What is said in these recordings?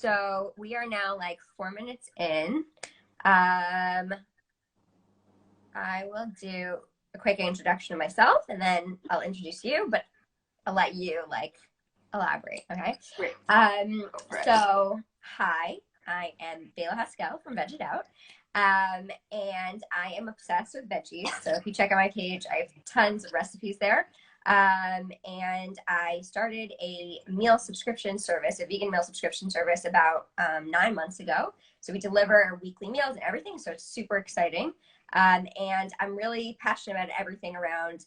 So we are now like 4 minutes in. I will do a quick introduction of myself and then I'll introduce you, but I'll let you like elaborate. Okay. Great. So hi, I am Bela Haskell from Veg It Out. And I am obsessed with veggies. So if you check out my page, I have tons of recipes there. And I started a meal subscription service, a vegan meal subscription service about 9 months ago. So we deliver weekly meals and everything. So it's super exciting. And I'm really passionate about everything around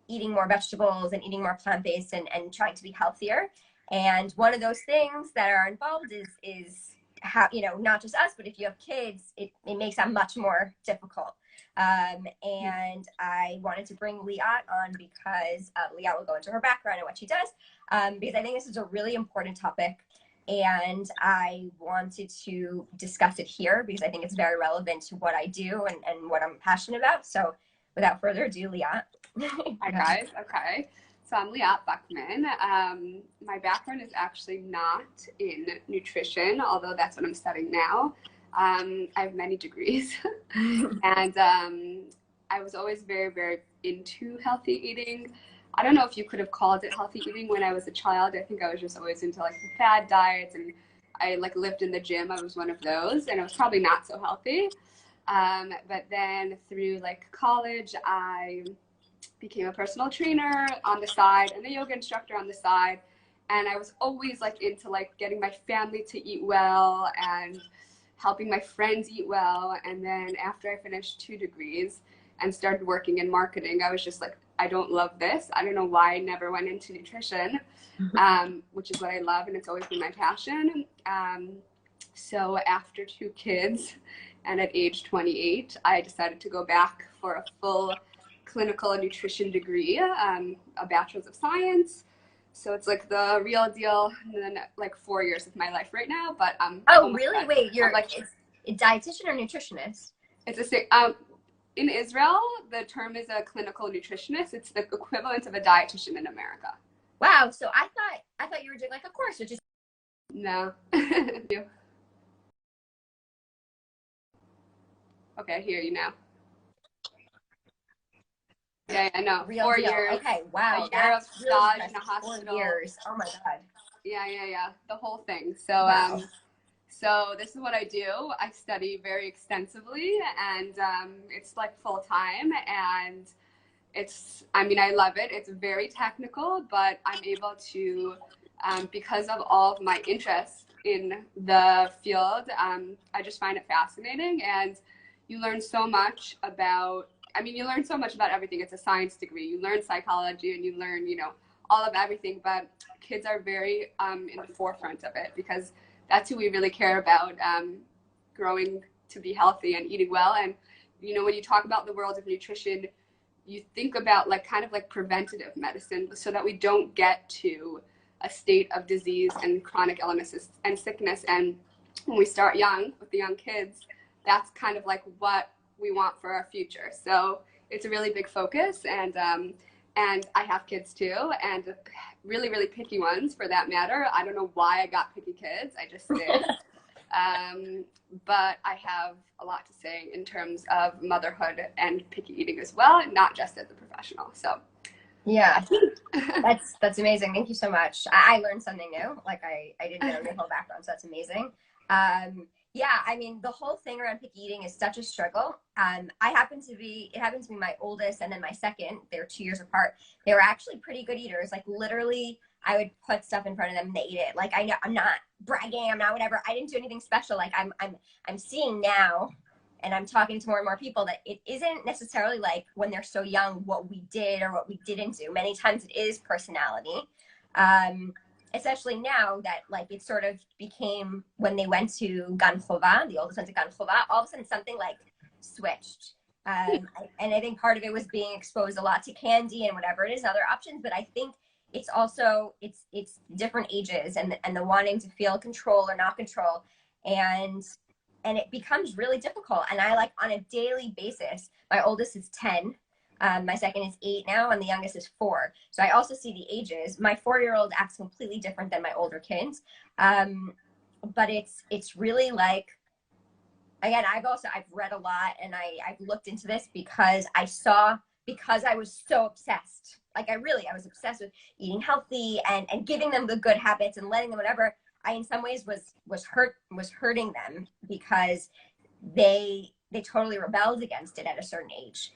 eating more vegetables and eating more plant-based and trying to be healthier. And one of those things that are involved is how, not just us, but if you have kids, it makes that much more difficult. And I wanted to bring Liat on because Liat will go into her background and what she does, because I think this is a really important topic. And I wanted to discuss it here because I think it's very relevant to what I do and what I'm passionate about. So without further ado, Liat. Hi guys. Okay. So I'm Liat Buckman. My background is actually not in nutrition, although that's what I'm studying now. I have many degrees and I was always very, very into healthy eating. I don't know if you could have called it healthy eating when I was a child. I think I was just always into like the fad diets, and I like lived in the gym. I was one of those, and it was probably not so healthy. But then through like college, I became a personal trainer on the side and a yoga instructor on the side. And I was always like into like getting my family to eat well and helping my friends eat well. And then after I finished 2 degrees and started working in marketing, I was just like, I don't love this. I don't know why I never went into nutrition, which is what I love. And it's always been my passion. So after 2 kids and at age 28, I decided to go back for a full clinical nutrition degree, a bachelor's of science. So it's like the real deal. And then like 4 years of my life right now, but oh really? Done. Wait, you're like a dietitian or nutritionist? It's in Israel, the term is a clinical nutritionist. It's the equivalent of a dietitian in America. Wow. So I thought you were doing like a course, which is no. Okay, I hear you now. Yeah, I know. Real 4 deal. years. Okay, wow. A year of really stage in a hospital. 4 years. Oh my God. Yeah. The whole thing. So, wow. So this is what I do. I study very extensively, and it's like full time, and I love it. It's very technical, but I'm able to, because of all of my interest in the field, I just find it fascinating, and you learn so much about everything. It's a science degree. You learn psychology and you learn, all of everything, but kids are very in the forefront of it because that's who we really care about, growing to be healthy and eating well. And, when you talk about the world of nutrition, you think about like kind of like preventative medicine so that we don't get to a state of disease and chronic illnesses and sickness. And when we start young with the young kids, that's kind of like what we want for our future. So it's a really big focus, and I have kids too, and really, really picky ones for that matter. I don't know why I got picky kids. I just did. But I have a lot to say in terms of motherhood and picky eating as well, not just as a professional. So yeah, that's amazing. Thank you so much. I learned something new. Like I didn't know your whole background, so that's amazing. Yeah, I mean, the whole thing around picky eating is such a struggle. It happens to be my oldest and then my second. They're 2 years apart. They were actually pretty good eaters. Like literally, I would put stuff in front of them and they eat it. Like I'm not bragging. I'm not whatever. I didn't do anything special. Like I'm seeing now, and I'm talking to more and more people that it isn't necessarily like when they're so young what we did or what we didn't do. Many times it is personality. Especially now that like it sort of became when they went to Gan Chova, the oldest went to Gan Chova, all of a sudden something like switched. And I think part of it was being exposed a lot to candy and whatever it is, other options. But I think it's also it's different ages and the wanting to feel control or not control, and it becomes really difficult. And I like on a daily basis. My oldest is 10. My second is 8 now, and the youngest is 4. So I also see the ages. My 4-year-old acts completely different than my older kids. But it's really like, again, I've read a lot, and I've looked into this because because I was so obsessed. Like I was obsessed with eating healthy and giving them the good habits and letting them whatever. I in some ways was hurting them because they totally rebelled against it at a certain age.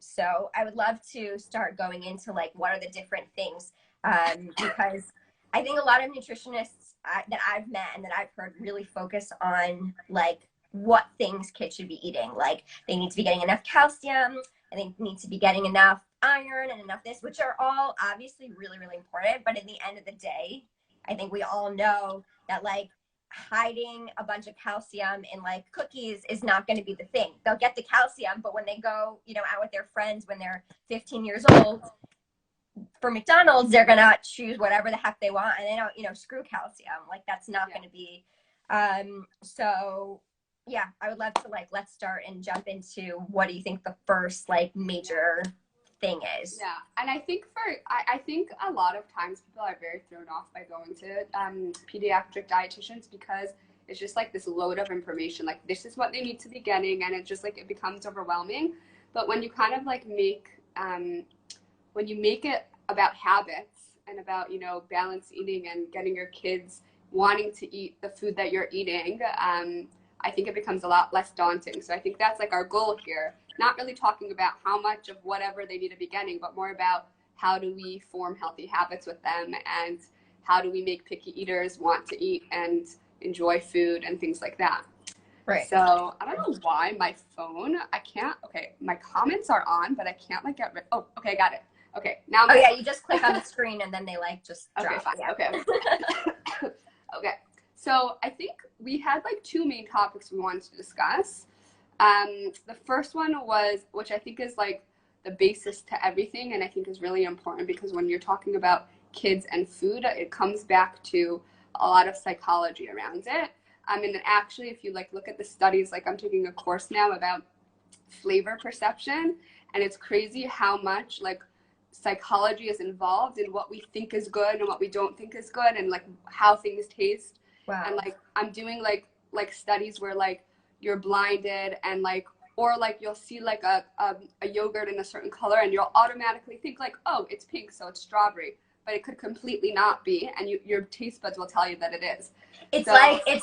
So I would love to start going into like what are the different things, because I think a lot of nutritionists that I've met and that I've heard really focus on like what things kids should be eating. Like they need to be getting enough calcium, and they need to be getting enough iron and enough this, which are all obviously really, really important. But in the end of the day, I think we all know that like hiding a bunch of calcium in like cookies is not going to be the thing. They'll get the calcium, but when they go, out with their friends when they're 15 years old for McDonald's, they're going to choose whatever the heck they want, and they don't, screw calcium. Like that's not going to be. So yeah, I would love to like, let's start and jump into what do you think the first like major thing is? Yeah, and I think I think a lot of times people are very thrown off by going to pediatric dietitians because it's just like this load of information. Like this is what they need to be getting, and it's just like it becomes overwhelming. But when you kind of like when you make it about habits and about balanced eating and getting your kids wanting to eat the food that you're eating, I think it becomes a lot less daunting. So I think that's like our goal here. Not really talking about how much of whatever they need to be getting, but more about how do we form healthy habits with them, and how do we make picky eaters want to eat and enjoy food and things like that. Right. So I don't know why my phone, I can't, okay, my comments are on, but I can't like get rid, oh, okay, I got it. Okay, now Oh yeah, you just click on the screen and then they like just drop. Okay, fine. Yeah. Okay. Okay. So I think we had like 2 main topics we wanted to discuss. The first one was, which I think is like the basis to everything, and I think is really important because when you're talking about kids and food, it comes back to a lot of psychology around it. And actually, if you like look at the studies, like I'm taking a course now about flavor perception, and it's crazy how much like psychology is involved in what we think is good and what we don't think is good, and like how things taste. Wow. And like I'm doing like studies where like you're blinded, and like, or like you'll see like a yogurt in a certain color and you'll automatically think like, oh, it's pink, so it's strawberry, but it could completely not be, and your taste buds will tell you that it is. It's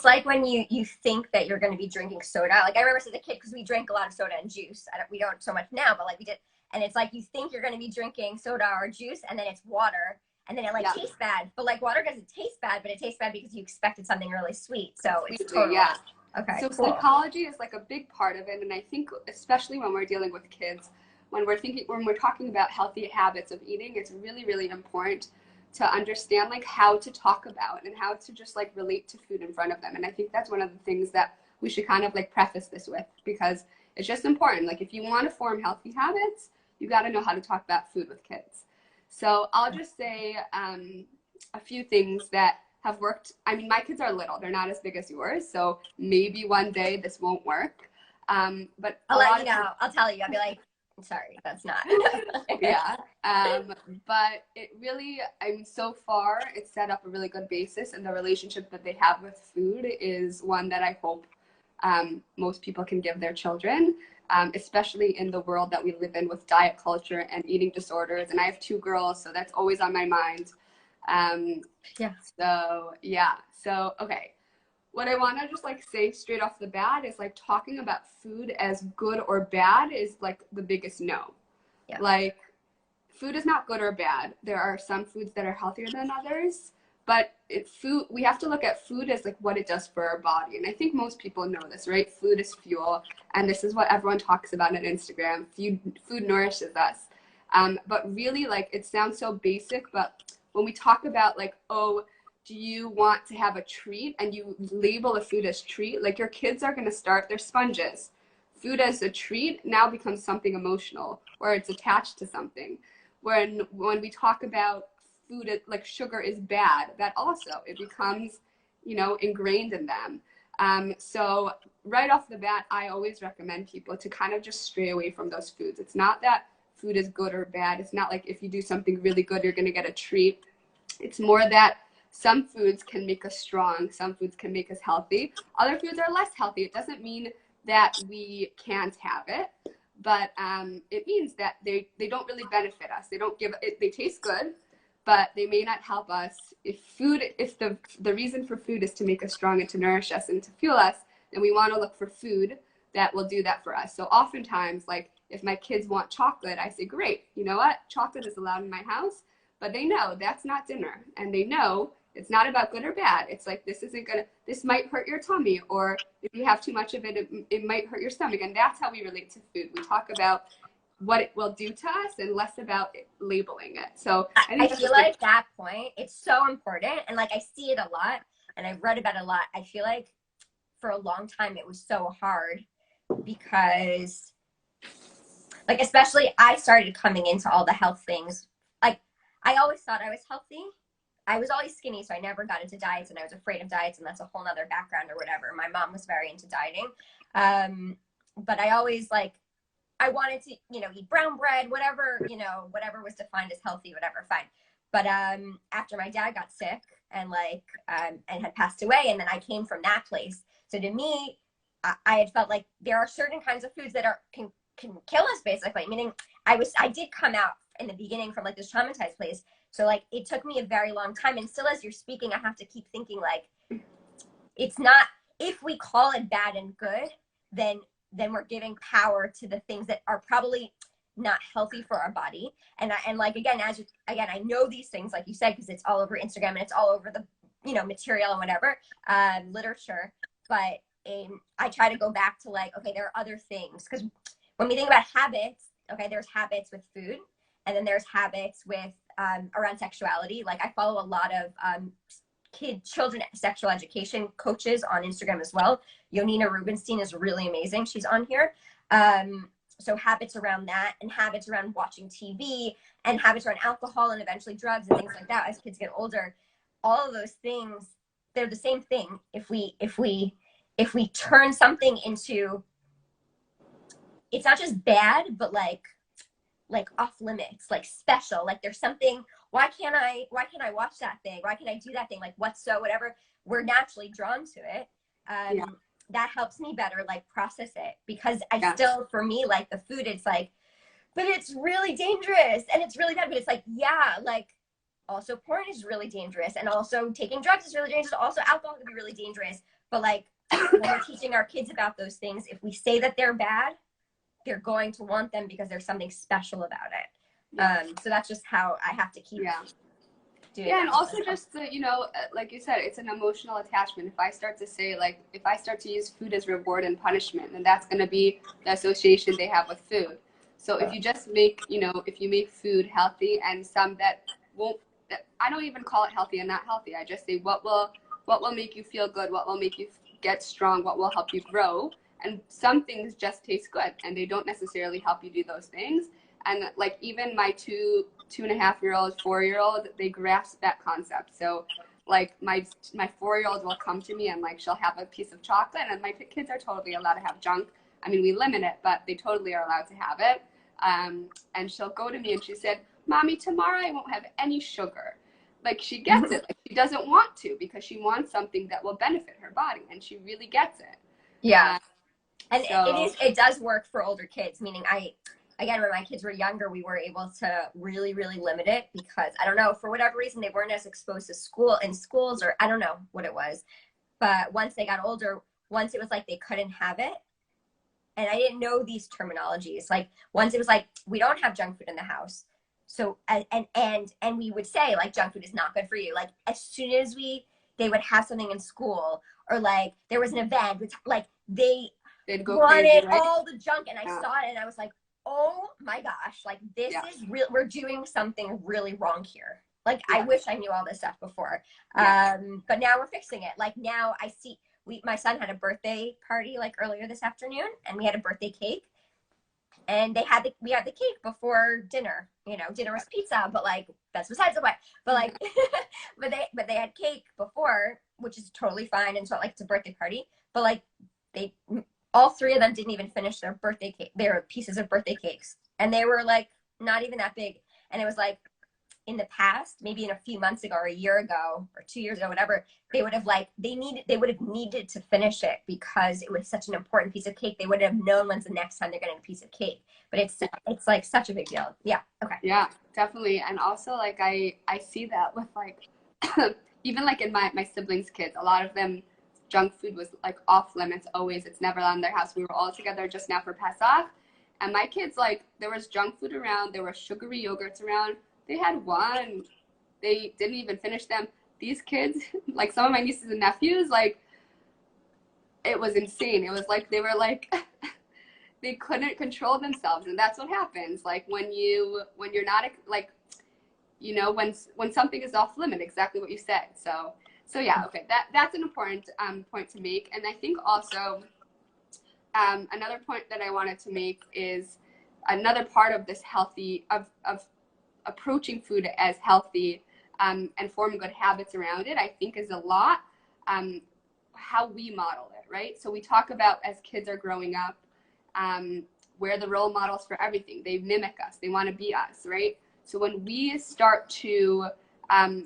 like when you think that you're going to be drinking soda. Like I remember as a kid, because we drank a lot of soda and juice. We don't so much now, but like we did. And it's like you think you're going to be drinking soda or juice, and then it's water, and then it like tastes bad. But like water doesn't taste bad, but it tastes bad because you expected something really sweet. So it's totally okay. So cool. Psychology is like a big part of it, and I think especially when we're dealing with kids, when we're talking about healthy habits of eating, it's really, really important to understand like how to talk about and how to just like relate to food in front of them. And I think that's one of the things that we should kind of like preface this with, because it's just important. Like if you want to form healthy habits, you got to know how to talk about food with kids. So I'll just say a few things that have worked. I mean, my kids are little. They're not as big as yours. So maybe one day this won't work. But I'll let you know. I'll tell you. I'll be like, sorry, that's not. Yeah. But it really, I mean, so far it's set up a really good basis, and the relationship that they have with food is one that I hope most people can give their children, especially in the world that we live in with diet culture and eating disorders. And I have 2 girls, so that's always on my mind. So, okay. What I want to just like say straight off the bat is like talking about food as good or bad is like the biggest no. Yeah. Like food is not good or bad. There are some foods that are healthier than others, but we have to look at food as like what it does for our body. And I think most people know this, right? Food is fuel, and this is what everyone talks about on Instagram. Food nourishes us. But really, like, it sounds so basic, but when we talk about like, oh, do you want to have a treat, and you label a food as treat, like your kids are going to start, they're sponges. Food as a treat now becomes something emotional, or it's attached to something. When we talk about food, like sugar is bad, that also, it becomes, ingrained in them. So right off the bat, I always recommend people to kind of just stray away from those foods. It's not that food is good or bad. It's not like if you do something really good, you're going to get a treat. It's more that some foods can make us strong. Some foods can make us healthy. Other foods are less healthy. It doesn't mean that we can't have it, but it means that they don't really benefit us. They don't give it. They taste good, but they may not help us. If the reason for food is to make us strong and to nourish us and to fuel us, then we want to look for food that will do that for us. So oftentimes, like if my kids want chocolate, I say, great, you know what? Chocolate is allowed in my house, but they know that's not dinner. And they know it's not about good or bad. It's like, this might hurt your tummy, or if you have too much of it, it might hurt your stomach. And that's how we relate to food. We talk about what it will do to us and less about labeling it. So I feel like that point, it's so important. And like, I see it a lot and I've read about it a lot. I feel like for a long time, it was so hard because like, especially I started coming into all the health things. Like I always thought I was healthy. I was always skinny, so I never got into diets, and I was afraid of diets, and that's a whole nother background or whatever. My mom was very into dieting. But I always like, I wanted to, you know, eat brown bread, whatever, you know, whatever was defined as healthy, whatever, fine. But after my dad got sick and like, and had passed away, and then I came from that place. So to me, I had felt like there are certain kinds of foods that can kill us, basically. Meaning I did come out in the beginning from like this traumatized place. So like it took me a very long time. And still as you're speaking, I have to keep thinking like, it's not, if we call it bad and good, then we're giving power to the things that are probably not healthy for our body. And like, again, I know these things, like you said, because it's all over Instagram and it's all over the, you know, material and whatever, literature. But I try to go back to like, okay, there are other things. Because when we think about habits, okay, there's habits with food, and then there's habits with around sexuality. Like I follow a lot of children sexual education coaches on Instagram as well. Yonina Rubinstein is really amazing. She's on here. So habits around that, and habits around watching TV, and habits around alcohol, and eventually drugs and things like that as kids get older. All of those things, they're the same thing. If we turn something into, it's not just bad, but like off limits, like special, like there's something, why can't I watch that thing? Why can't I do that thing? Like whatever, we're naturally drawn to it. Yeah. That helps me better, like process it, because still, for me, like the food, it's like, but it's really dangerous and it's really bad. But it's like, yeah, like also porn is really dangerous, and also taking drugs is really dangerous. Also alcohol can be really dangerous. But like when we're teaching our kids about those things, if we say that they're bad, they're going to want them because there's something special about it. So that's just how I have to keep doing and also just the, you know, like you said, it's an emotional attachment. If I start to say, like, if I start to use food as reward and punishment, then that's going to be the association they have with food. So if you just make, you know, if you make food healthy, and some that won't, I don't even call it healthy and not healthy. I just say what will make you feel good, what will make you get strong, what will help you grow. And some things just taste good, and they don't necessarily help you do those things. And like even my 2.5-year-old, 4-year-old, they grasp that concept. So like my 4-year-old will come to me and like she'll have a piece of chocolate, and my kids are totally allowed to have junk. I mean, we limit it, but they totally are allowed to have it. And she'll go to me and she said, "Mommy, tomorrow I won't have any sugar." Like she gets it. Like she doesn't want to, because she wants something that will benefit her body, and she really gets it. Yeah. And so, it does work for older kids, meaning again, when my kids were younger, we were able to really, really limit it, because I don't know, for whatever reason, they weren't as exposed to schools, or I don't know what it was. But once they got older, once it was like they couldn't have it, and I didn't know these terminologies. Like once it was like, we don't have junk food in the house. So, and we would say like, junk food is not good for you. Like as soon as they would have something in school, or like there was an event, which like they'd go wanted crazy, right? All the junk, and I saw it and I was like, oh my gosh, like this is real. We're doing something really wrong here. Like I wish I knew all this stuff before. But now we're fixing it. Like now I see, my son had a birthday party like earlier this afternoon, and we had a birthday cake, and we had the cake before dinner. You know, dinner was pizza, but like that's besides the point. But like, but they had cake before, which is totally fine, and so like it's a birthday party. But like all three of them didn't even finish their birthday cake, their pieces of birthday cakes, and they were like not even that big. And it was like, in the past, maybe in a few months ago or a year ago or 2 years ago, whatever, they would have like they would have needed to finish it because it was such an important piece of cake. They would have known when's the next time they're getting a piece of cake. But it's like such a big deal. Yeah. Okay. Yeah, definitely. And also like I see that with like even like in my siblings' kids, a lot of them junk food was like off limits always. It's never allowed in their house. We were all together just now for Pesach. And my kids, like, there was junk food around, there were sugary yogurts around. They had one. They didn't even finish them. These kids, like some of my nieces and nephews, like it was insane. It was like they were like they couldn't control themselves, and that's what happens. Like when you're not like when something is off limit, exactly what you said. So yeah, okay, that's an important point to make. And I think also another point that I wanted to make is another part of this healthy of approaching food as healthy and forming good habits around it, I think is a lot how we model it, right? So we talk about as kids are growing up, we're the role models for everything. They mimic us. They want to be us, right? So when we start to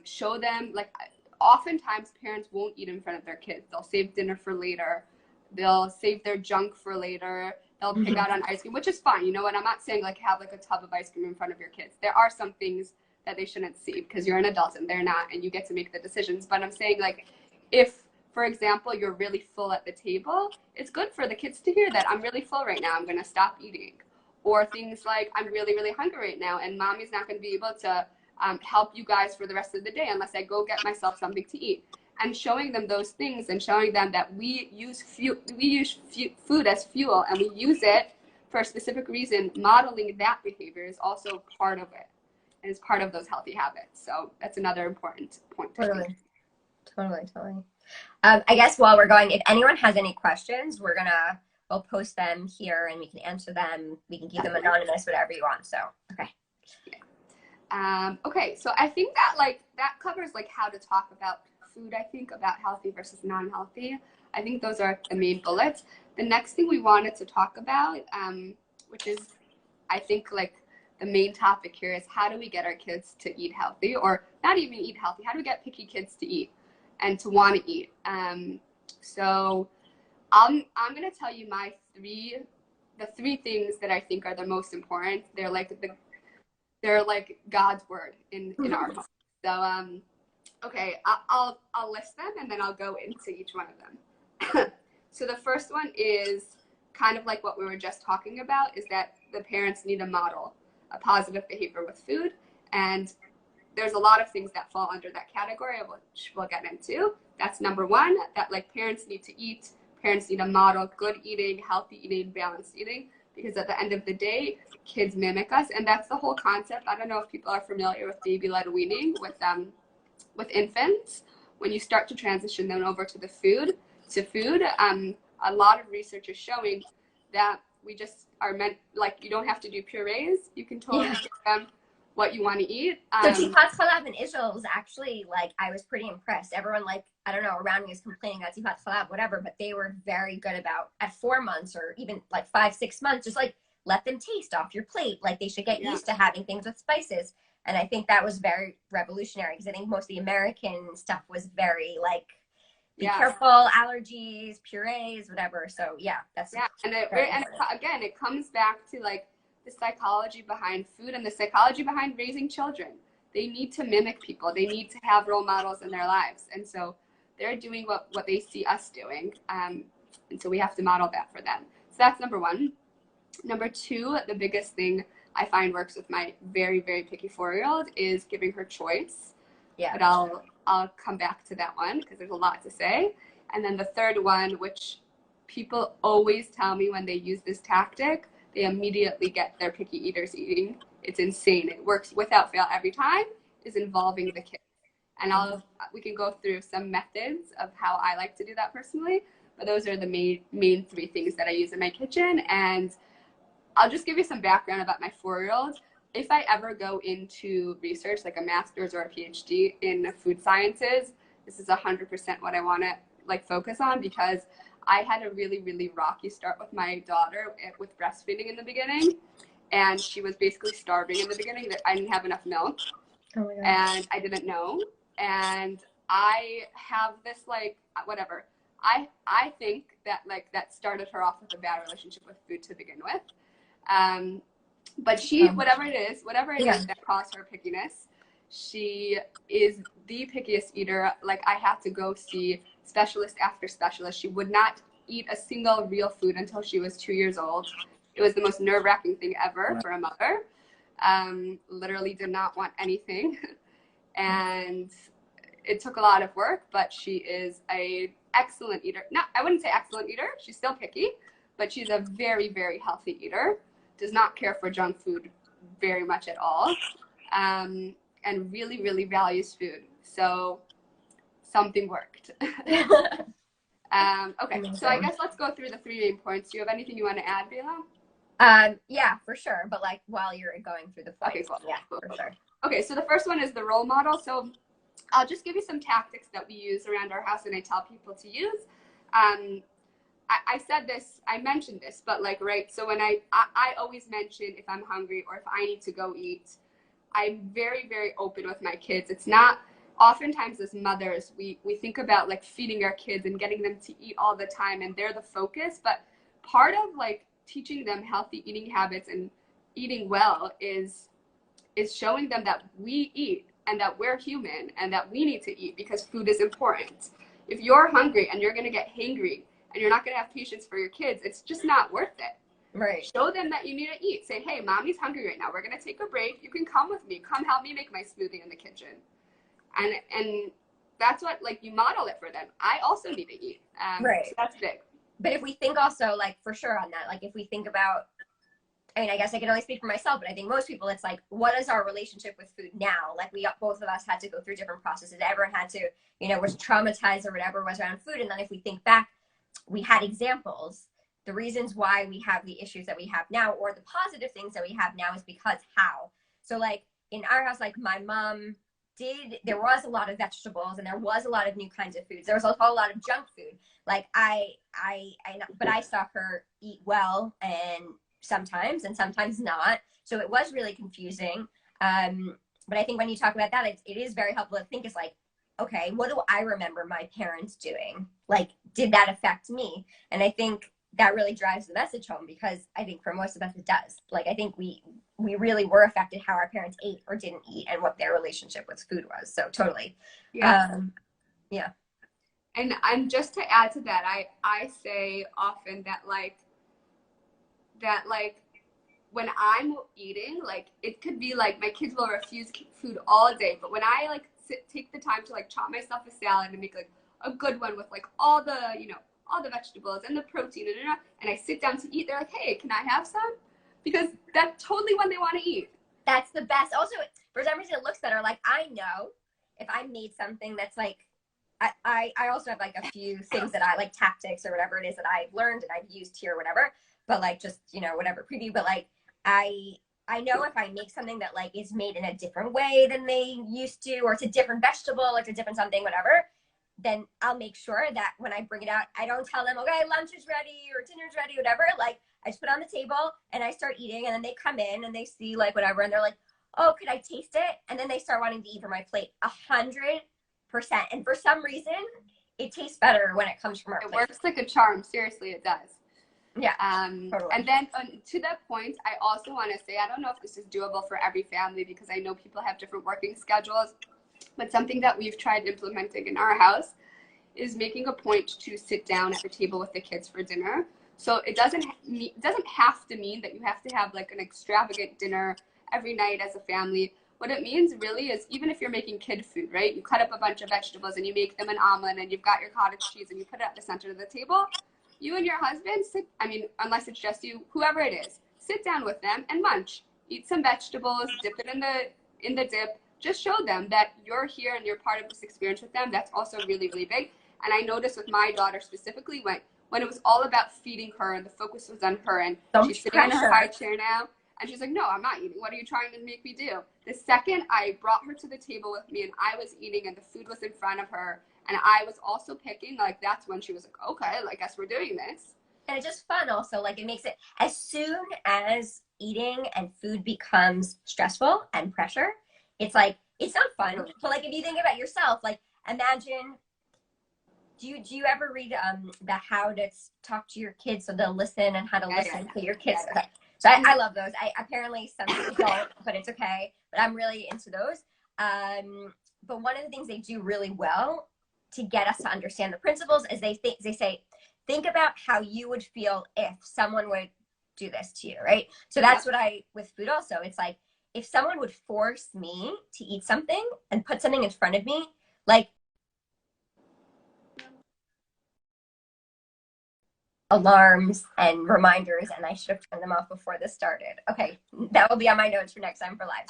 show them, like oftentimes parents won't eat in front of their kids. They'll save dinner for later. They'll save their junk for later. They'll pick out on ice cream, which is fine. You know what? I'm not saying like have like a tub of ice cream in front of your kids. There are some things that they shouldn't see because you're an adult and they're not, and you get to make the decisions. But I'm saying like if, for example, you're really full at the table, it's good for the kids to hear that I'm really full right now. I'm going to stop eating. Or things like I'm really, really hungry right now, and mommy's not going to be able to help you guys for the rest of the day unless I go get myself something to eat. And showing them those things and showing them that we use food as fuel and we use it for a specific reason, modeling that behavior is also part of it and is part of those healthy habits. So that's another important point to Totally. Totally. I guess while we're going, if anyone has any questions, we'll post them here and we can answer them. We can keep them anonymous, whatever you want. So, okay. Okay, so I think that like that covers like how to talk about food. I think about healthy versus non-healthy. I think those are the main bullets. The next thing we wanted to talk about, which is I think like the main topic here, is how do we get our kids to eat healthy, or not even eat healthy? How do we get picky kids to eat and to want to eat? So I'm gonna tell you the three things that I think are the most important. They're like God's word in our home. So okay, I'll list them and then I'll go into each one of them. So the first one is kind of like what we were just talking about, is that the parents need to model a positive behavior with food. And there's a lot of things that fall under that category, which we'll get into. That's number one, that like parents need to eat. Parents need to model good eating, healthy eating, balanced eating, because at the end of the day, kids mimic us. And that's the whole concept. I don't know if people are familiar with baby-led weaning with infants. When you start to transition them over to food, a lot of research is showing that we just are meant, like, you don't have to do purees. You can totally give them what you want to eat. So tipat chalab in Israel was actually like, I was pretty impressed. Everyone, like, I don't know, around me was complaining about tipat chalab, whatever, but they were very good about at 4 months or even like 5-6 months, just like let them taste off your plate. Like they should get used to having things with spices. And I think that was very revolutionary because I think most of the American stuff was very like, be careful, allergies, purees, whatever. So that's and again, it comes back to like the psychology behind food and the psychology behind raising children. They need to mimic people. They need to have role models in their lives, and so they're doing what they see us doing, and so we have to model that for them. So that's number one. Number two, the biggest thing I find works with my very, very picky 4-year-old is giving her choice. Yeah. But I'll come back to that one because there's a lot to say. And then the third one, which people always tell me when they use this tactic, they immediately get their picky eaters eating. It's insane. It works without fail every time, is involving the kids. And we can go through some methods of how I like to do that personally, but those are the main three things that I use in my kitchen. And I'll just give you some background about my 4-year-old. If I ever go into research, like a master's or a PhD in food sciences, this is 100% what I want to like focus on, because I had a really, really rocky start with my daughter with breastfeeding in the beginning. and she was basically starving in the beginning. That I didn't have enough milk, Oh my God. and I didn't know. And I have this like whatever. I think that like that started her off with a bad relationship with food to begin with. But she, whatever it is that caused her pickiness, she is the pickiest eater. Like I had to go see specialist after specialist. She would not eat a single real food until she was 2 years old. It was the most nerve-wracking thing ever for a mother. Literally did not want anything. And it took a lot of work, but she is a excellent eater. No, I wouldn't say excellent eater. She's still picky, but she's a very, very healthy eater. Does not care for junk food very much at all, and really, really values food. So something worked. Okay, so I guess let's go through the 3 main points. Do you have anything you want to add, Bela? Yeah, for sure. But like while you're going through the points, okay, cool. Yeah, for sure. Okay, so the first one is the role model. So I'll just give you some tactics that we use around our house and I tell people to use. I said this, I mentioned this, but like, right, so when I always mention if I'm hungry or if I need to go eat, I'm very, very open with my kids. It's not, oftentimes as mothers, we think about like feeding our kids and getting them to eat all the time and they're the focus, but part of like teaching them healthy eating habits and eating well is showing them that we eat and that we're human and that we need to eat because food is important. If you're hungry and you're going to get hangry and you're not going to have patience for your kids, it's just not worth it. Right. Show them that you need to eat. Say, hey, mommy's hungry right now. We're going to take a break. You can come with me. Come help me make my smoothie in the kitchen. And that's what, like, you model it for them. I also need to eat. Right. So that's big. But if we think also, like, for sure on that, like, if we think about, I mean, I guess I can only speak for myself, but I think most people, it's like, what is our relationship with food now? Like, both of us had to go through different processes. Everyone had to, was traumatized or whatever was around food. And then if we think back, we had examples. The reasons why we have the issues that we have now or the positive things that we have now is because how. So, like, in our house, like, my mom there was a lot of vegetables and there was a lot of new kinds of foods. There was also a lot of junk food. Like, but I saw her eat well and sometimes not. So it was really confusing. But I think when you talk about that, it is very helpful to think. It's like, okay, what do I remember my parents doing? Like, did that affect me? And I think that really drives the message home because I think for most of us it does. Like, I think we really were affected how our parents ate or didn't eat and what their relationship with food was. So totally. Yeah. Yeah. And just to add to that, I say often that like when I'm eating, like it could be like my kids will refuse food all day, but when I like take the time to like chop myself a salad and make like a good one with like all the all the vegetables and the protein and I sit down to eat, they're like, hey, can I have some? Because that's totally when they want to eat. That's the best. Also, for some reason, it looks better. Like, I know if I made something that's like, I also have like a few things that I like, tactics or whatever it is that I've learned and I've used here or whatever, but like just, whatever preview, but like I know if I make something that like is made in a different way than they used to, or it's a different vegetable, or it's a different something, whatever, then I'll make sure that when I bring it out, I don't tell them, okay, lunch is ready or dinner's ready, whatever. Like, I just put it on the table and I start eating, and then they come in and they see like whatever, and they're like, oh, could I taste it? And then they start wanting to eat from my plate 100%. And for some reason, it tastes better when it comes from our plate. It works like a charm. Seriously, it does. Yeah. Totally. And then to that point, I also want to say, I don't know if this is doable for every family because I know people have different working schedules, but something that we've tried implementing in our house is making a point to sit down at the table with the kids for dinner. So it doesn't have to mean that you have to have like an extravagant dinner every night as a family. What it means really is, even if you're making kid food, right? You cut up a bunch of vegetables and you make them an omelet and you've got your cottage cheese and you put it at the center of the table. You and your husband unless it's just you, whoever it is, sit down with them and munch. Eat some vegetables, dip it in the dip. Just show them that you're here and you're part of this experience with them. That's also really, really big. And I noticed with my daughter specifically when it was all about feeding her and the focus was on her and she's sitting in her high chair now and she's like, no, I'm not eating. What are you trying to make me do? The second I brought her to the table with me and I was eating and the food was in front of her and I was also picking, like, that's when she was like, okay, I guess we're doing this. And it's just fun also. Like it makes it, as soon as eating and food becomes stressful and pressure, it's like, it's not fun. But like if you think about yourself, like imagine, do you ever read the how to talk to your kids so they'll listen, and how to listen to your kids? Okay. So I love those. I apparently some people don't, but it's okay. But I'm really into those. But one of the things they do really well to get us to understand the principles is they say, think about how you would feel if someone would do this to you, right? So that's what I, with food also, it's like, if someone would force me to eat something and put something in front of me, like alarms and reminders, and I should have turned them off before this started. Okay, that will be on my notes for next time for live.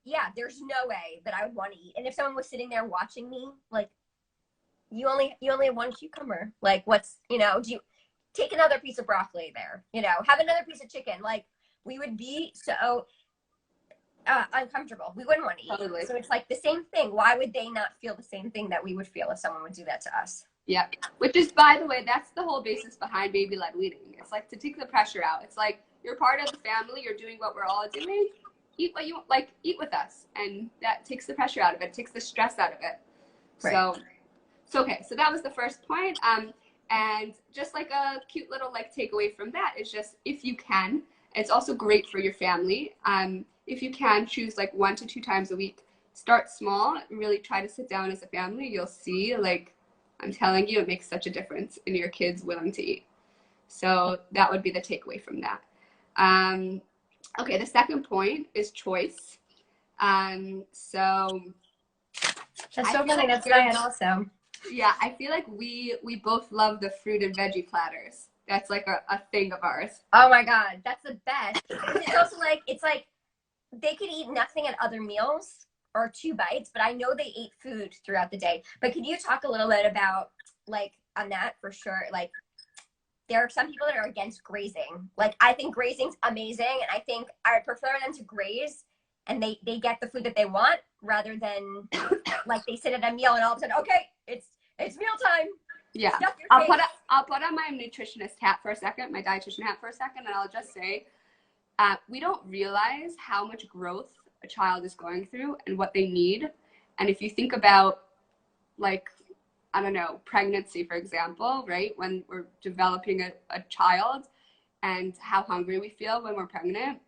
Yeah, there's no way that I would want to eat. And if someone was sitting there watching me, like, you only have one cucumber. Like, what's, do you take another piece of broccoli there? Have another piece of chicken. Like, we would be so uncomfortable. We wouldn't want to eat. Totally. So it's like the same thing. Why would they not feel the same thing that we would feel if someone would do that to us? Yeah. Which is, by the way, that's the whole basis behind baby-led weaning. It's like to take the pressure out. It's like, you're part of the family. You're doing what we're all doing. Eat what you like. Eat with us, and that takes the pressure out of it. Takes the stress out of it. Right. So okay. So that was the first point. And just like a cute little like takeaway from that is just, if you can, it's also great for your family. If you can, choose like 1 to 2 times a week. Start small. Really try to sit down as a family. You'll see, like, I'm telling you, it makes such a difference in your kids willing to eat. So that would be the takeaway from that. Okay, the second point is choice. So that's so funny. That's Diane also. Yeah, I feel like we both love the fruit and veggie platters. That's like a thing of ours. Oh my God, that's the best. It's also like, it's like they could eat nothing at other meals or 2 bites, but I know they ate food throughout the day. But can you talk a little bit about, like, on that for sure? Like, there are some people that are against grazing. Like, I think grazing's amazing, and I think I prefer them to graze and they get the food that they want, rather than like they sit at a meal and all of a sudden, okay, it's meal time. Yeah, I'll put on my nutritionist hat for a second, my dietitian hat for a second, and I'll just say, we don't realize how much growth a child is going through and what they need. And if you think about, like, I don't know, pregnancy, for example, right? When we're developing a child and how hungry we feel when we're pregnant,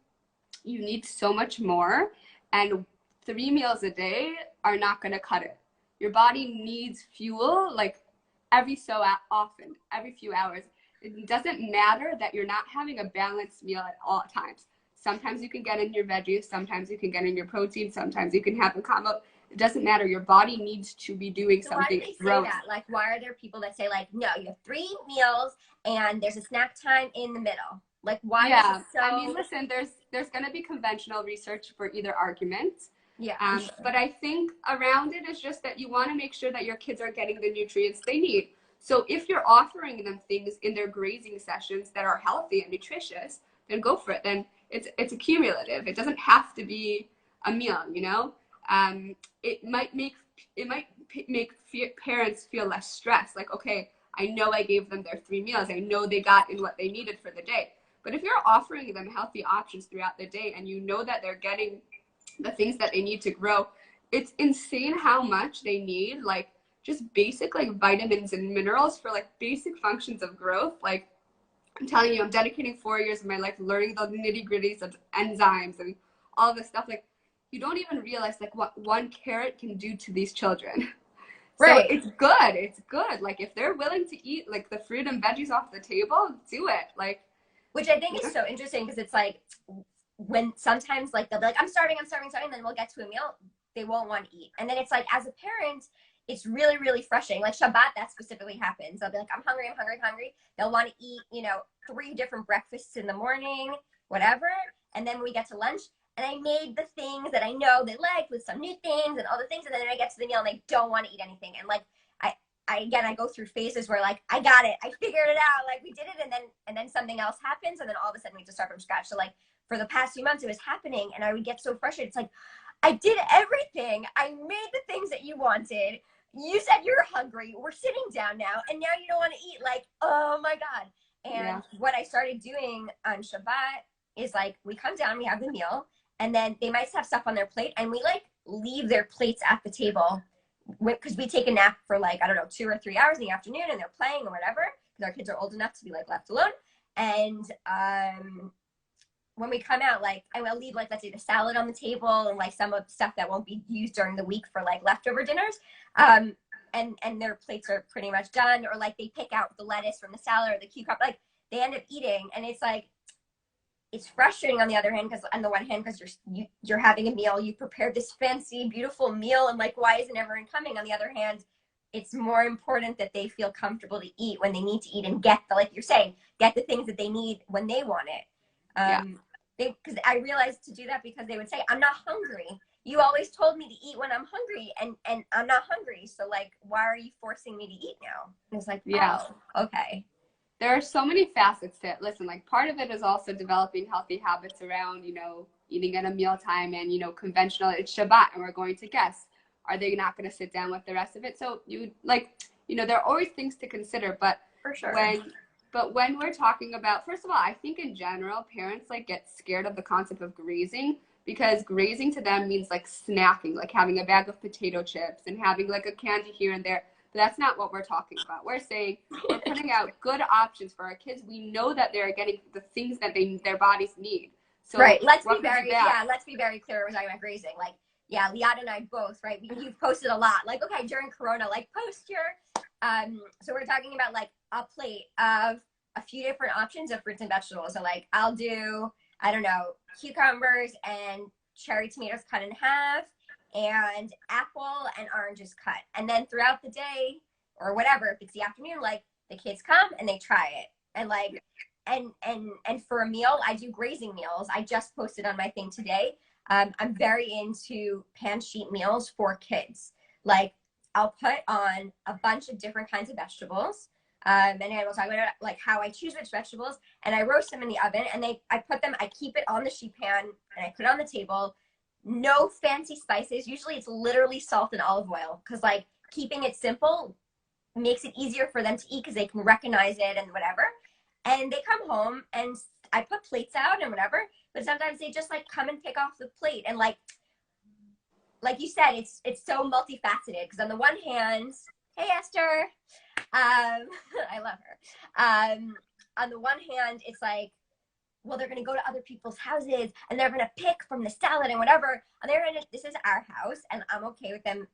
you need so much more. And 3 meals a day are not going to cut it. Your body needs fuel, like, every so often, every few hours. It doesn't matter that you're not having a balanced meal at all times. Sometimes you can get in your veggies, sometimes you can get in your protein, sometimes you can have a combo. It doesn't matter. Your body needs to be doing something. Why do they say that? Like, why are there people that say, like, no, you have 3 meals and there's a snack time in the middle? Like, why? Yeah, I mean, listen, there's going to be conventional research for either argument. Yeah. Sure. But I think around it is just that you want to make sure that your kids are getting the nutrients they need. So if you're offering them things in their grazing sessions that are healthy and nutritious, then go for it. Then it's accumulative. It doesn't have to be a meal, you know? It might make parents feel less stressed. Like, okay, I know I gave them their 3 meals. I know they got in what they needed for the day. But if you're offering them healthy options throughout the day and you know that they're getting the things that they need to grow, it's insane how much they need, like, just basic, like, vitamins and minerals for, like, basic functions of growth. Like, I'm telling you, I'm dedicating 4 years of my life learning the nitty-gritties of enzymes and all this stuff. Like, you don't even realize, like, what 1 carrot can do to these children. Right. So it's good. It's good. Like, if they're willing to eat, like, the fruit and veggies off the table, do it. Like, which I think is so interesting, because it's like, when sometimes, like, they'll be like, I'm starving, and then we'll get to a meal, they won't want to eat. And then it's like, as a parent, it's really, really frustrating. Like Shabbat, that specifically happens. They'll be like, I'm hungry. They'll want to eat, 3 different breakfasts in the morning, whatever. And then we get to lunch, and I made the things that I know they liked with some new things and all the things. And then I get to the meal and they don't want to eat anything. And like, I go through phases where, like, I got it. I figured it out. Like, we did it. And then something else happens. And then all of a sudden we have to start from scratch. So, like, for the past few months, it was happening. And I would get so frustrated. It's like, I did everything. I made the things that you wanted. you said you're hungry. We're sitting down now, and now you don't want to eat. Like, oh my God. Yeah. And what I started doing on Shabbat is like, we come down, we have the meal, and then they might have stuff on their plate, and we like leave their plates at the table because we take a nap for like, I don't know, 2 or 3 hours in the afternoon, and they're playing or whatever, because our kids are old enough to be like left alone. And when we come out, like I will leave like, let's say, the salad on the table and like some of the stuff that won't be used during the week for like leftover dinners. And their plates are pretty much done, or like they pick out the lettuce from the salad or the cucumber, like they end up eating. And it's like, it's frustrating on the other hand, because on the one hand, because you're having a meal, you prepared this fancy beautiful meal, and like, why isn't everyone coming? On the other hand, it's more important that they feel comfortable to eat when they need to eat, and get the, like you're saying, get the things that they need when they want it. Yeah. Because I realized to do that, because they would say, I'm not hungry. You always told me to eat when I'm hungry, and I'm not hungry. So like, why are you forcing me to eat now? And it's like, Yeah. oh, okay. There are so many facets to it. Listen, like part of it is also developing healthy habits around, eating at a mealtime and, conventional. It's Shabbat and we're going to guests. Are they not going to sit down with the rest of it? So there are always things to consider, but For sure. when we're talking about, first of all, I think in general, parents like get scared of the concept of grazing, because grazing to them means like snacking, like having a bag of potato chips and having like a candy here and there. But that's not what we're talking about. We're saying we're putting out good options for our kids. We know that they're getting the things that their bodies need. So right. Let's be very clear. We're talking about grazing. Like, yeah, Liat and I both, right? You've posted a lot. Like, okay, during Corona, like post your. So we're talking about like a plate of a few different options of fruits and vegetables. So like, I'll do, I don't know, cucumbers and cherry tomatoes cut in half, and apple and oranges cut. And then throughout the day or whatever, if it's the afternoon, like the kids come and they try it. And like, and for a meal, I do grazing meals. I just posted on my thing today. I'm very into pan sheet meals for kids. Like, I'll put on a bunch of different kinds of vegetables. And I will talk about like how I choose which vegetables, and I roast them in the oven, and I keep it on the sheet pan, and I put it on the table. No fancy spices. Usually it's literally salt and olive oil, because like keeping it simple makes it easier for them to eat, because they can recognize it and whatever. And they come home and I put plates out and whatever, but sometimes they just like come and pick off the plate. And like you said, it's so multifaceted, because on the one hand, hey Esther, I love her. On the one hand, it's like, well, they're going to go to other people's houses and they're going to pick from the salad and whatever. On the other hand, this is our house, and I'm okay with them,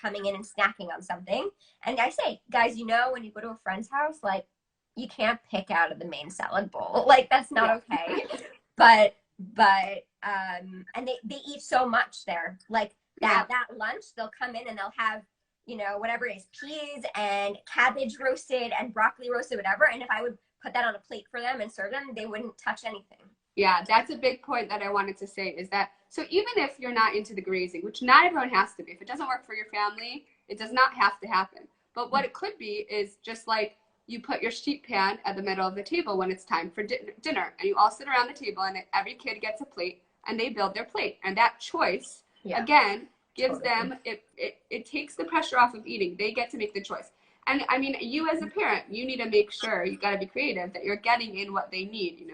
coming in and snacking on something. And I say, guys, when you go to a friend's house, like, you can't pick out of the main salad bowl. Like, that's not okay. But and they eat so much there. Like that lunch, they'll come in and they'll have, whatever it is, peas and cabbage roasted and broccoli roasted, whatever. And if I would put that on a plate for them and serve them, they wouldn't touch anything. Yeah, that's a big point that I wanted to say, is that, so even if you're not into the grazing, which not everyone has to be, if it doesn't work for your family, it does not have to happen. But what it could be is just like, you put your sheet pan at the middle of the table when it's time for dinner, and you all sit around the table, and every kid gets a plate, and they build their plate. And that choice, again, gives them, it takes the pressure off of eating. They get to make the choice. And I mean, you as a parent, you need to make sure, you got to be creative, that you're getting in what they need.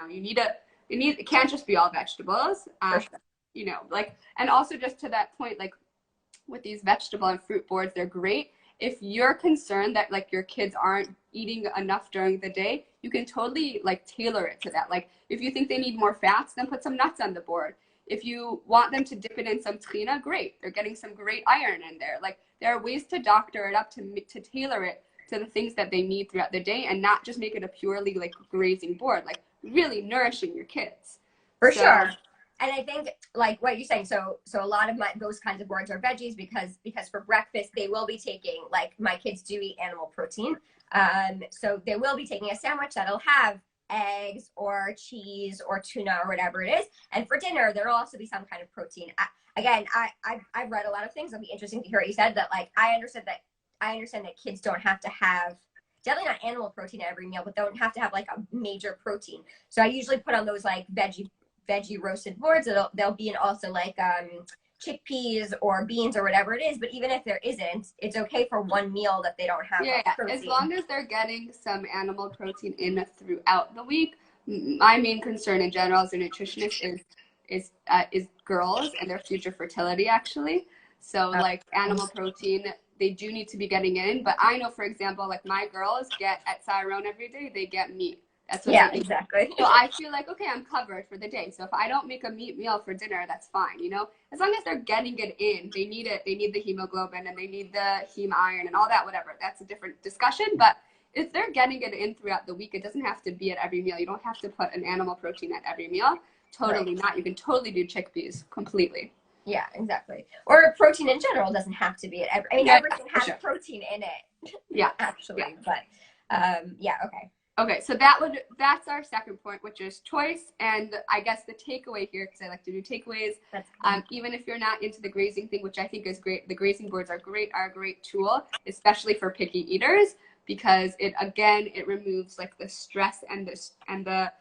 It can't just be all vegetables. And also just to that point, like with these vegetable and fruit boards, they're great. If you're concerned that like your kids aren't eating enough during the day, you can totally like tailor it to that. Like if you think they need more fats, then put some nuts on the board. If you want them to dip it in some tahina, great. They're getting some great iron in there. Like there are ways to doctor it up to tailor it to the things that they need throughout the day, and not just make it a purely like grazing board, like really nourishing your kids. For sure. And I think like what you're saying, so a lot of those kinds of boards are veggies, because for breakfast they will be taking, like my kids do eat animal protein. So they will be taking a sandwich that'll have eggs or cheese or tuna or whatever it is. And for dinner, there'll also be some kind of protein. I've read a lot of things. It'll be interesting to hear what you said, that like, I understand that kids don't have to have, definitely not animal protein at every meal, but don't have to have like a major protein. So I usually put on those like veggie roasted boards. They'll be in also like chickpeas or beans or whatever it is, but even if there isn't, it's okay for one meal that they don't have Yeah, protein. as long as they're getting some animal protein in throughout the week. My main concern in general as a nutritionist is girls and their future fertility, actually. So like animal protein, they do need to be getting in. But I know, for example, like my girls get at Cyrone every day, they get meat. That's what Yeah, they eat. exactly. So I feel like, okay, I'm covered for the day. So if I don't make a meat meal for dinner, that's fine, you know? As long as they're getting it in, they need it. They need the hemoglobin and they need the heme iron and all that, whatever. That's a different discussion. But if they're getting it in throughout the week, it doesn't have to be at every meal. You don't have to put an animal protein at every meal. Totally not. You can totally do chickpeas completely. Yeah, exactly. Or protein in general doesn't have to be at every, I mean, everything has protein in it. Yeah. Actually, but yeah, okay. Okay, so that's our second point, which is choice. And I guess the takeaway here, because I like to do takeaways, even if you're not into the grazing thing, which I think is great, the grazing boards are a great tool, especially for picky eaters, because it removes like the stress and the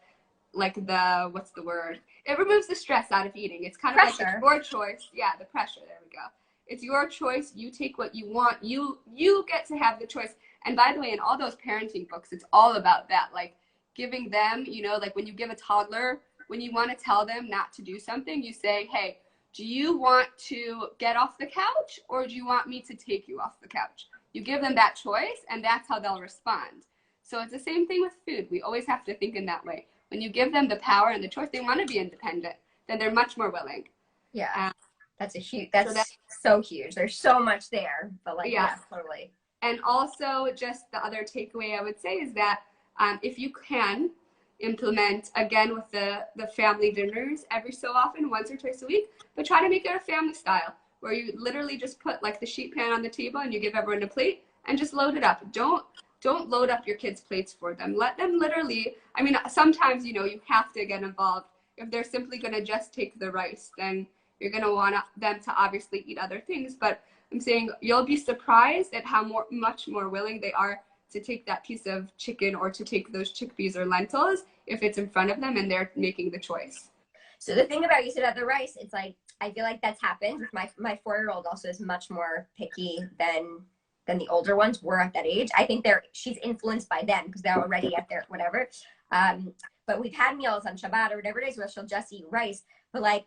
like the what's the word? It removes the stress out of eating. It's kind of like it's your choice. Yeah, the pressure. There we go. It's your choice. You take what you want. You get to have the choice. And by the way, in all those parenting books, it's all about that. Like giving them, you know, like when you give a toddler, when you want to tell them not to do something, you say, hey, do you want to get off the couch or do you want me to take you off the couch? You give them that choice and that's how they'll respond. So it's the same thing with food. We always have to think in that way. When you give them the power and the choice, they want to be independent, then they're much more willing. Yeah. That's so huge. There's so much there, but like, yeah, totally. And also just the other takeaway I would say is that if you can implement, again, with the family dinners every so often, once or twice a week, but try to make it a family style where you literally just put like the sheet pan on the table and you give everyone a plate and just load it up. Don't load up your kids' plates for them. Let them literally, I mean, sometimes, you know, you have to get involved. If they're simply going to just take the rice, then you're going to want them to obviously eat other things. But I'm saying you'll be surprised at how much more willing they are to take that piece of chicken or to take those chickpeas or lentils if it's in front of them and they're making the choice. So the thing about, you said about the rice, it's like, I feel like that's happened with my 4-year-old also is much more picky than the older ones were at that age. I think she's influenced by them because they're already at their whatever. But we've had meals on Shabbat or whatever it is where she'll just eat rice. But like,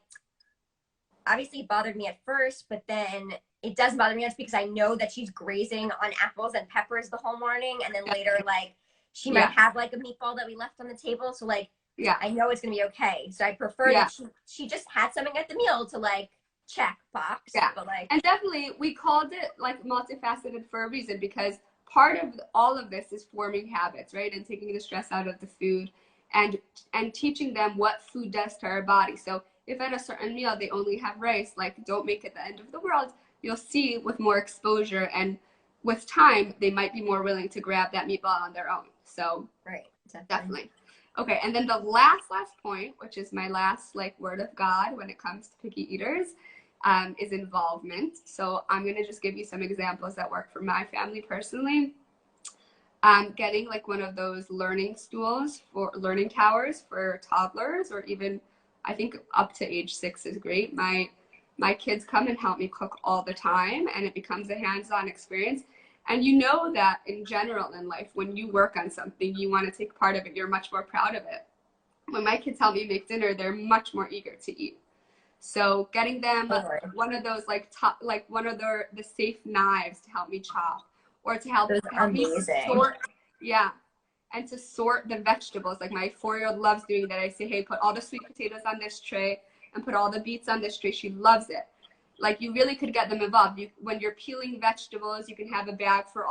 obviously it bothered me at first, but then it doesn't bother me. That's because I know that she's grazing on apples and peppers the whole morning. And then later, like, she might have like a meatball that we left on the table. So like, I know it's going to be okay. So I prefer that she just had something at the meal to like check box. But like, and definitely we called it like multifaceted for a reason, because part of all of this is forming habits, right? And taking the stress out of the food and teaching them what food does to our body. So if at a certain meal they only have rice, like, don't make it the end of the world. You'll see with more exposure and with time, they might be more willing to grab that meatball on their own. So definitely. Okay, and then the last point, which is my last like word of God when it comes to picky eaters, is involvement. So I'm gonna just give you some examples that work for my family personally. Getting like one of those learning stools for learning towers for toddlers, or even I think up to age 6 is great. My kids come and help me cook all the time, and it becomes a hands-on experience. And you know that in general in life, when you work on something, you want to take part of it. You're much more proud of it. When my kids help me make dinner, they're much more eager to eat. So getting them one of those one of the safe knives to help me chop, or to help me sort, and to sort the vegetables. Like my 4-year-old loves doing that. I say, hey, put all the sweet potatoes on this tray and put all the beets on this tray. She loves it. Like, you really could get them involved. When you're peeling vegetables, you can have a bag for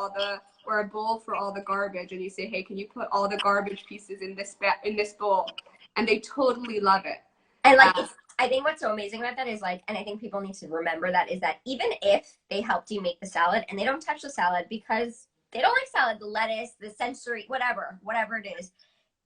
or a bowl for all the garbage, and you say, hey, can you put all the garbage pieces in this bowl? And they totally love it. And like, I think what's so amazing about that is like, and I think people need to remember that, is that even if they helped you make the salad and they don't touch the salad because they don't like salad, the lettuce, the sensory, whatever it is,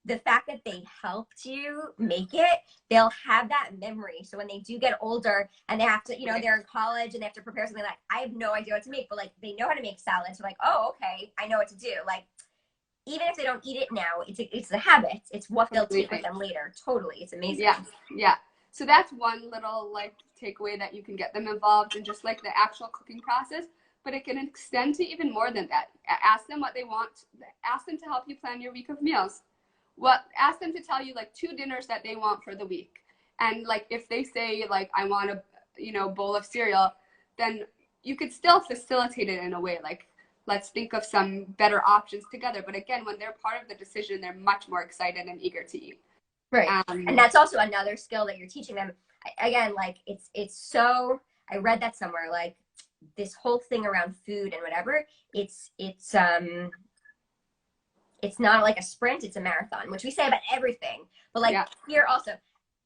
the fact that they helped you make it, they'll have that memory. So when they do get older and they have to, you know, they're in college and they have to prepare something, like, I have no idea what to make, but like, they know how to make salads. So like, oh, okay, I know what to do. Like, even if they don't eat it now, it's a habit. It's what they'll take with them later. Totally. It's amazing. Yeah. So that's one little like takeaway, that you can get them involved in just like the actual cooking process, but it can extend to even more than that. Ask them what they want. Ask them to help you plan your week of meals. Ask them to tell you like 2 dinners that they want for the week. And like if they say like I want a bowl of cereal, then you could still facilitate it in a way like let's think of some better options together. But again, when they're part of the decision, they're much more excited and eager to eat. Right. And that's also another skill that you're teaching them. Again, like it's so, I read that somewhere, like this whole thing around food and whatever, it's not like a sprint, it's a marathon, which we say about everything. But like here also,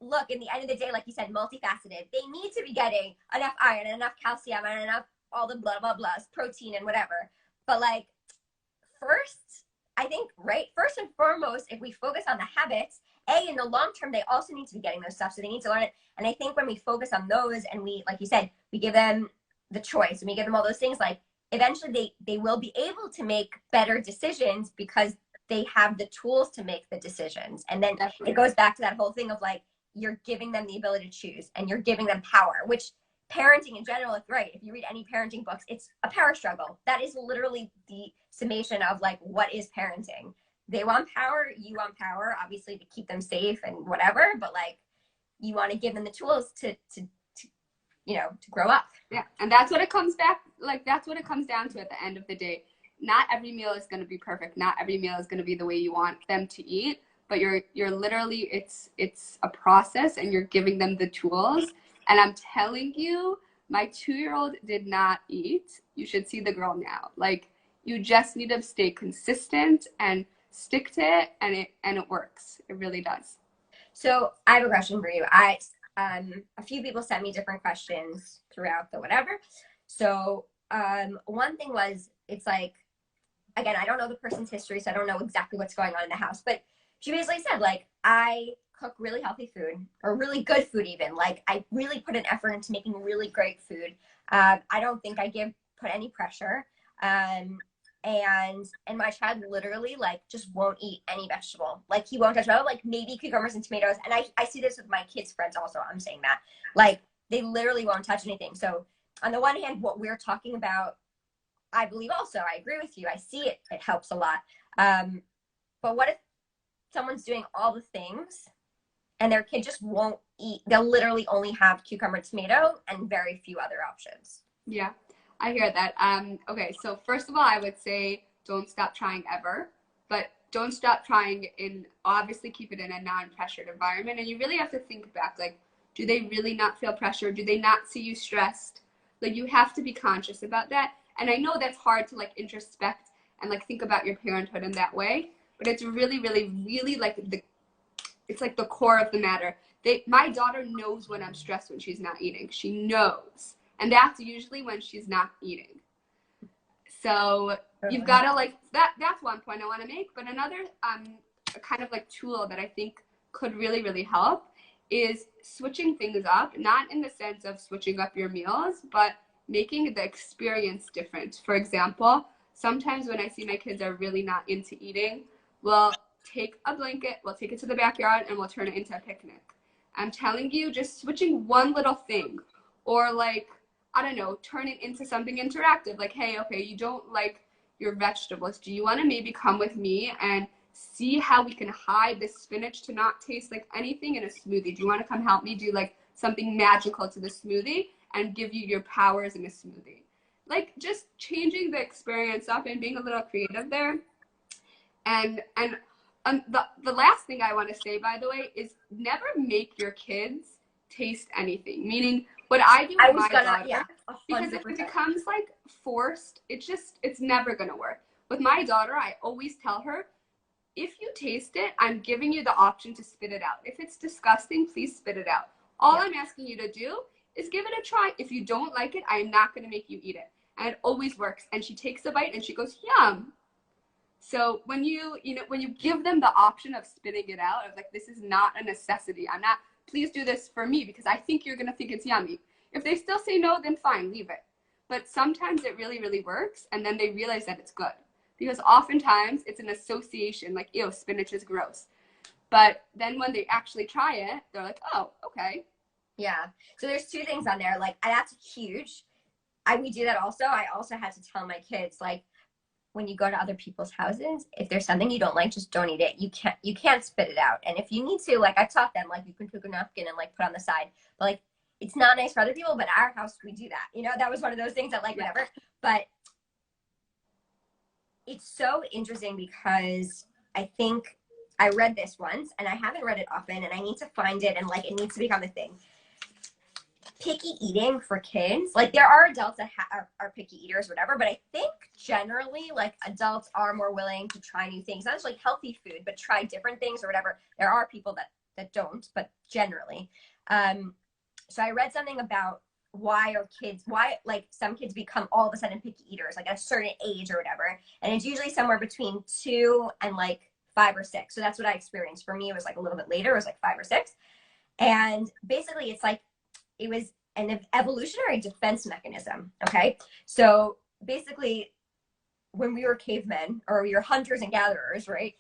look, in the end of the day, like you said, multifaceted. They need to be getting enough iron and enough calcium and enough all the blah blah blahs, protein and whatever. But like first, I think, right, first and foremost, if we focus on the habits, in the long term, they also need to be getting those stuff. So they need to learn it. And I think when we focus on those and we, like you said, we give them the choice and we give them all those things, like eventually they will be able to make better decisions because they have the tools to make the decisions. And then it goes back to that whole thing of like, you're giving them the ability to choose and you're giving them power, which parenting in general, if you read any parenting books, it's a power struggle. That is literally the summation of like, what is parenting? They want power, you want power, obviously to keep them safe and whatever, but like you want to give them the tools to grow up. Yeah, and that's what it comes back, like that's what it comes down to at the end of the day. Not every meal is going to be perfect. Not every meal is going to be the way you want them to eat, but you're literally, it's a process and you're giving them the tools. And I'm telling you, my 2-year-old did not eat. You should see the girl now. Like you just need to stay consistent and stick to it, and it works. It really does. So I have a question for you. A few people sent me different questions throughout the whatever. So one thing was, it's like, again, I don't know the person's history, so I don't know exactly what's going on in the house, but she basically said, like, I cook really healthy food, or really good food even. Like, I really put an effort into making really great food. I don't think I put any pressure. And my child literally like just won't eat any vegetable. Like he won't touch it, like maybe cucumbers and tomatoes. And I see this with my kids' friends also. I'm saying that like they literally won't touch anything. So on the one hand, what we're talking about, I believe also, I agree with you. I see it. It helps a lot. But what if someone's doing all the things and their kid just won't eat? They'll literally only have cucumber, tomato, and very few other options. Yeah. I hear that. Okay, so first of all, I would say don't stop trying ever, but don't stop trying obviously keep it in a non-pressured environment. And you really have to think back, like, do they really not feel pressure? Do they not see you stressed? Like, you have to be conscious about that. And I know that's hard to like introspect and like think about your parenthood in that way, but it's really, really, really like it's like the core of the matter. My daughter knows when I'm stressed when she's not eating. She knows. And that's usually when she's not eating. So you've got to like, that's one point I want to make. But another kind of like tool that I think could really, really help is switching things up, not in the sense of switching up your meals, but making the experience different. For example, sometimes when I see my kids are really not into eating, we'll take a blanket, we'll take it to the backyard, and we'll turn it into a picnic. I'm telling you, just switching one little thing, or like, I don't know, turn it into something interactive. Like, hey, okay, you don't like your vegetables. Do you want to maybe come with me and see how we can hide this spinach to not taste like anything in a smoothie? Do you want to come help me do like something magical to the smoothie and give you your powers in a smoothie? Like just changing the experience up and being a little creative there. And the last thing I want to say, by the way, is never make your kids taste anything. Meaning, what I do with my daughter, because if it becomes like forced, it's never gonna work. With my daughter, I always tell her, if you taste it, I'm giving you the option to spit it out. If it's disgusting, please spit it out. All I'm asking you to do is give it a try. If you don't like it, I'm not gonna make you eat it. And it always works. And she takes a bite and she goes, yum. So when you give them the option of spitting it out, of like, this is not a necessity. Please do this for me because I think you're going to think it's yummy. If they still say no, then fine, leave it. But sometimes it really, really works. And then they realize that it's good. Because oftentimes it's an association, like, ew, spinach is gross. But then when they actually try it, they're like, oh, okay. Yeah. So there's two things on there. Like that's huge. We do that also. I also had to tell my kids, like, when you go to other people's houses, if there's something you don't like, just don't eat it. You can't spit it out. And if you need to, like I've taught them, like you can cook a napkin and like put on the side. But like it's not nice for other people, but our house we do that. That was one of those things that like Yeah. whatever. But it's so interesting because I think I read this once and I haven't read it often and I need to find it and like it needs to become a thing. Picky eating for kids, like there are adults that are picky eaters or whatever, but I think generally like adults are more willing to try new things, not just like healthy food, but try different things or whatever. There are people that don't, but generally. So I read something about why like some kids become all of a sudden picky eaters like at a certain age or whatever, and it's usually somewhere between 2 and like 5 or 6. So that's what I experienced. For me it was like a little bit later, it was like 5 or 6. And basically it's like it was an evolutionary defense mechanism. Okay. So basically, when we were cavemen or we were hunters and gatherers, right?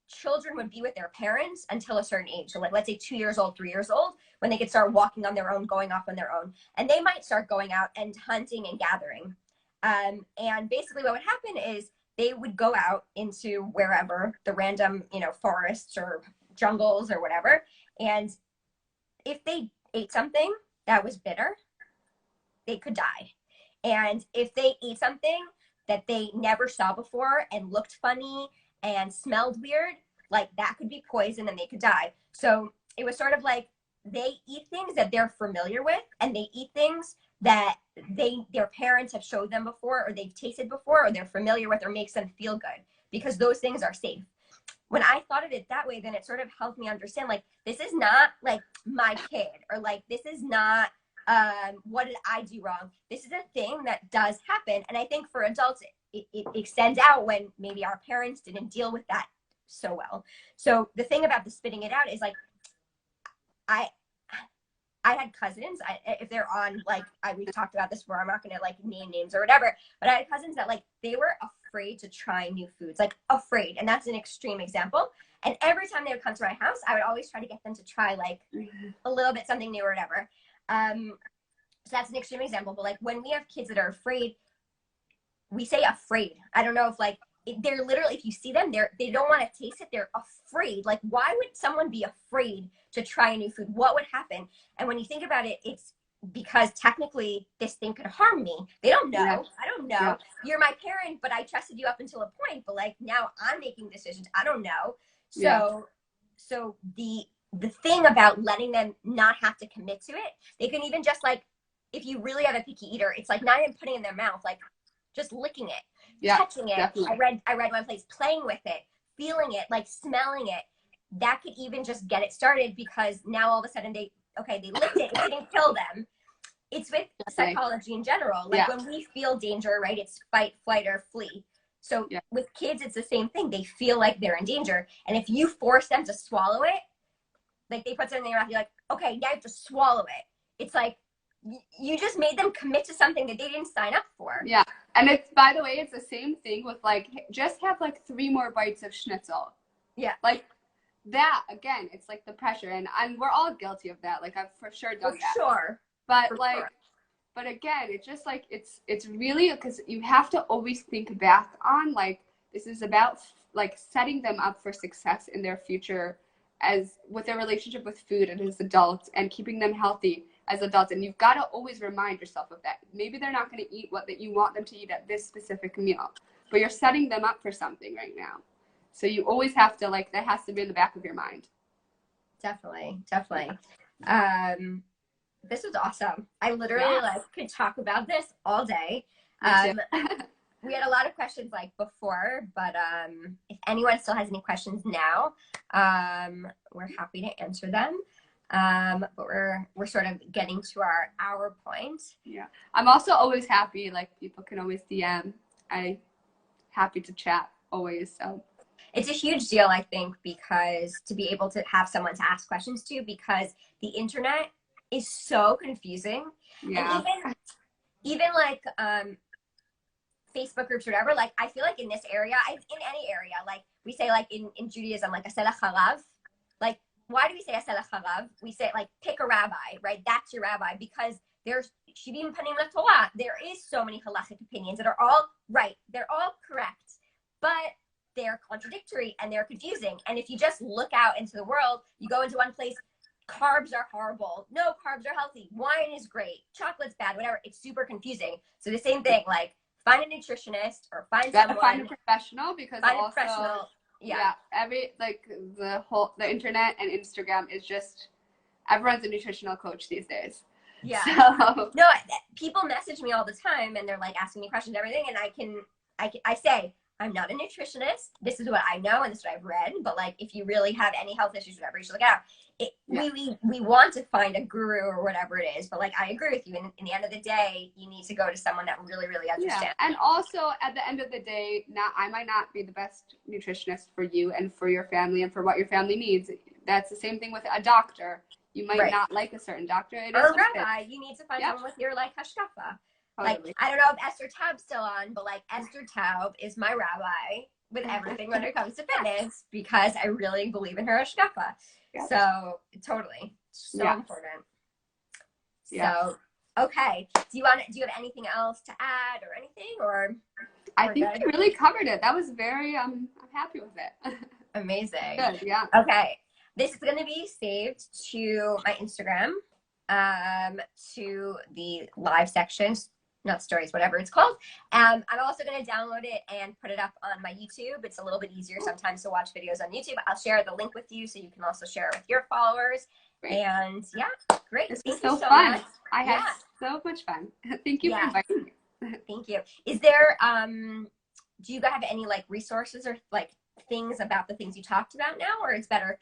Children would be with their parents until a certain age. So, like, let's say 2 years old, 3 years old, when they could start walking on their own, going off on their own. And they might start going out and hunting and gathering. And basically, what would happen is they would go out into wherever the random, forests or jungles or whatever. And if they ate something that was bitter, they could die. And if they ate something that they never saw before and looked funny and smelled weird, like that could be poison and they could die. So it was sort of like they eat things that they're familiar with and they eat things that their parents have showed them before or they've tasted before or they're familiar with or makes them feel good because those things are safe. When I thought of it that way, then it sort of helped me understand like this is not like my kid or like this is not what did I do wrong? This is a thing that does happen. And I think for adults, it extends out when maybe our parents didn't deal with that so well. So the thing about the spitting it out is like I I had cousins. If they're on, like, we've talked about this before. I'm not going to like name names or whatever. But I had cousins that like they were afraid to try new foods, like afraid, and that's an extreme example. And every time they would come to my house, I would always try to get them to try like a little bit something new or whatever. So that's an extreme example. But like when we have kids that are afraid, we say afraid. I don't know if like they're literally, if you see them, they don't want to taste it. They're afraid. Like, why would someone be afraid to try a new food? What would happen? And when you think about it, it's because technically this thing could harm me. They don't know. Yeah. I don't know. Yeah. You're my parent, but I trusted you up until a point. But like now I'm making decisions. I don't know. So, yeah. So the thing about letting them not have to commit to it, they can even just like, if you really have a picky eater, it's like not even putting it in their mouth, like just licking it. Yeah, touching it. Definitely. I read one place, playing with it, feeling it, like smelling it. That could even just get it started because now all of a sudden they licked it. It didn't kill them. It's with psychology in general. Like when we feel danger, right? It's fight, flight, or flee. So with kids, it's the same thing. They feel like they're in danger. And if you force them to swallow it, like they put something in their mouth, you're like, okay, now you have to swallow it. It's like you just made them commit to something that they didn't sign up for. Yeah. And it's, by the way, it's the same thing with like, just have like 3 more bites of schnitzel. Yeah. Like that, again, it's like the pressure. And we're all guilty of that. Like I've for sure done that. Sure. But like, sure. But again, it's just like, it's really, because you have to always think back on like, this is about like setting them up for success in their future as with their relationship with food and as adults and keeping them healthy as adults. And you've got to always remind yourself of that. Maybe they're not going to eat what that you want them to eat at this specific meal, but you're setting them up for something right now. So you always have to, like, that has to be in the back of your mind. Definitely. This was awesome. I literally could talk about this all day. We had a lot of questions like before, but if anyone still has any questions now, we're happy to answer them. But we're sort of getting to our hour point. Yeah. I'm also always happy, like people can always DM. I'm happy to chat always. So it's a huge deal, I think, because to be able to have someone to ask questions to, because the internet is so confusing. Yeah. And even like Facebook groups or whatever, like I feel like in this area, in any area, like we say like in Judaism, like a selach halav, like why do we say asela charav? We say like pick a rabbi, right? That's your rabbi, because there's shivim panim Torah. There is so many halachic opinions that are all right. They're all correct, but they're contradictory and they're confusing. And if you just look out into the world, you go into one place, carbs are horrible. No, carbs are healthy. Wine is great. Chocolate's bad. Whatever. It's super confusing. So the same thing, like find a nutritionist or find someone. Find a professional, because find also a professional. yeah, the internet and Instagram is just, everyone's a nutritional coach these days. Yeah. So. No, people message me all the time and they're like asking me questions and everything, and I say, I'm not a nutritionist. This is what I know and this is what I've read. But like, if you really have any health issues, whatever, you should look out. We want to find a guru or whatever it is. But like, I agree with you. In the end of the day, you need to go to someone that really, really understands. Yeah. And also, at the end of the day, I might not be the best nutritionist for you and for your family and for what your family needs. That's the same thing with a doctor. You might not like a certain doctor. Or a rabbi. You need to find someone with your like hashkafa. Totally. Like, I don't know if Esther Taub's still on, but like Esther Taub is my rabbi with everything when it comes to fitness, because I really believe in her hashkafa. Yeah. So totally, so important. Yeah. So okay, do you have anything else to add or anything, or? I think we really covered it. That was very I'm happy with it. Amazing. Good. Yeah. Okay, this is going to be saved to my Instagram, to the live sections. Not stories, whatever it's called. I'm also going to download it and put it up on my YouTube. It's a little bit easier sometimes to watch videos on YouTube. I'll share the link with you so you can also share it with your followers. Great. And yeah, great. This was so fun. Much. I had so much fun. Thank you for inviting me. Thank you. Is there, do you guys have any like resources or like things about the things you talked about now, or it's better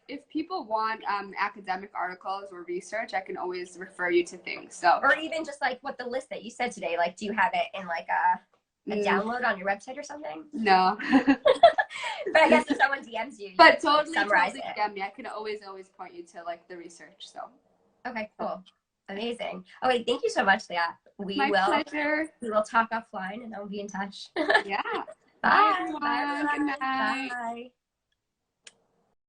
if people want academic articles or research, I can always refer you to things. So, or even just like what the list that you said today, like do you have it in like a download on your website or something? No. But I guess if someone DMs you, but totally DM me. I can always point you to like the research. So okay, cool. Amazing. Oh wait, thank you so much, Liat. My pleasure. We will talk offline and I'll be in touch. Yeah. Bye. Bye, everyone. Good night. Bye.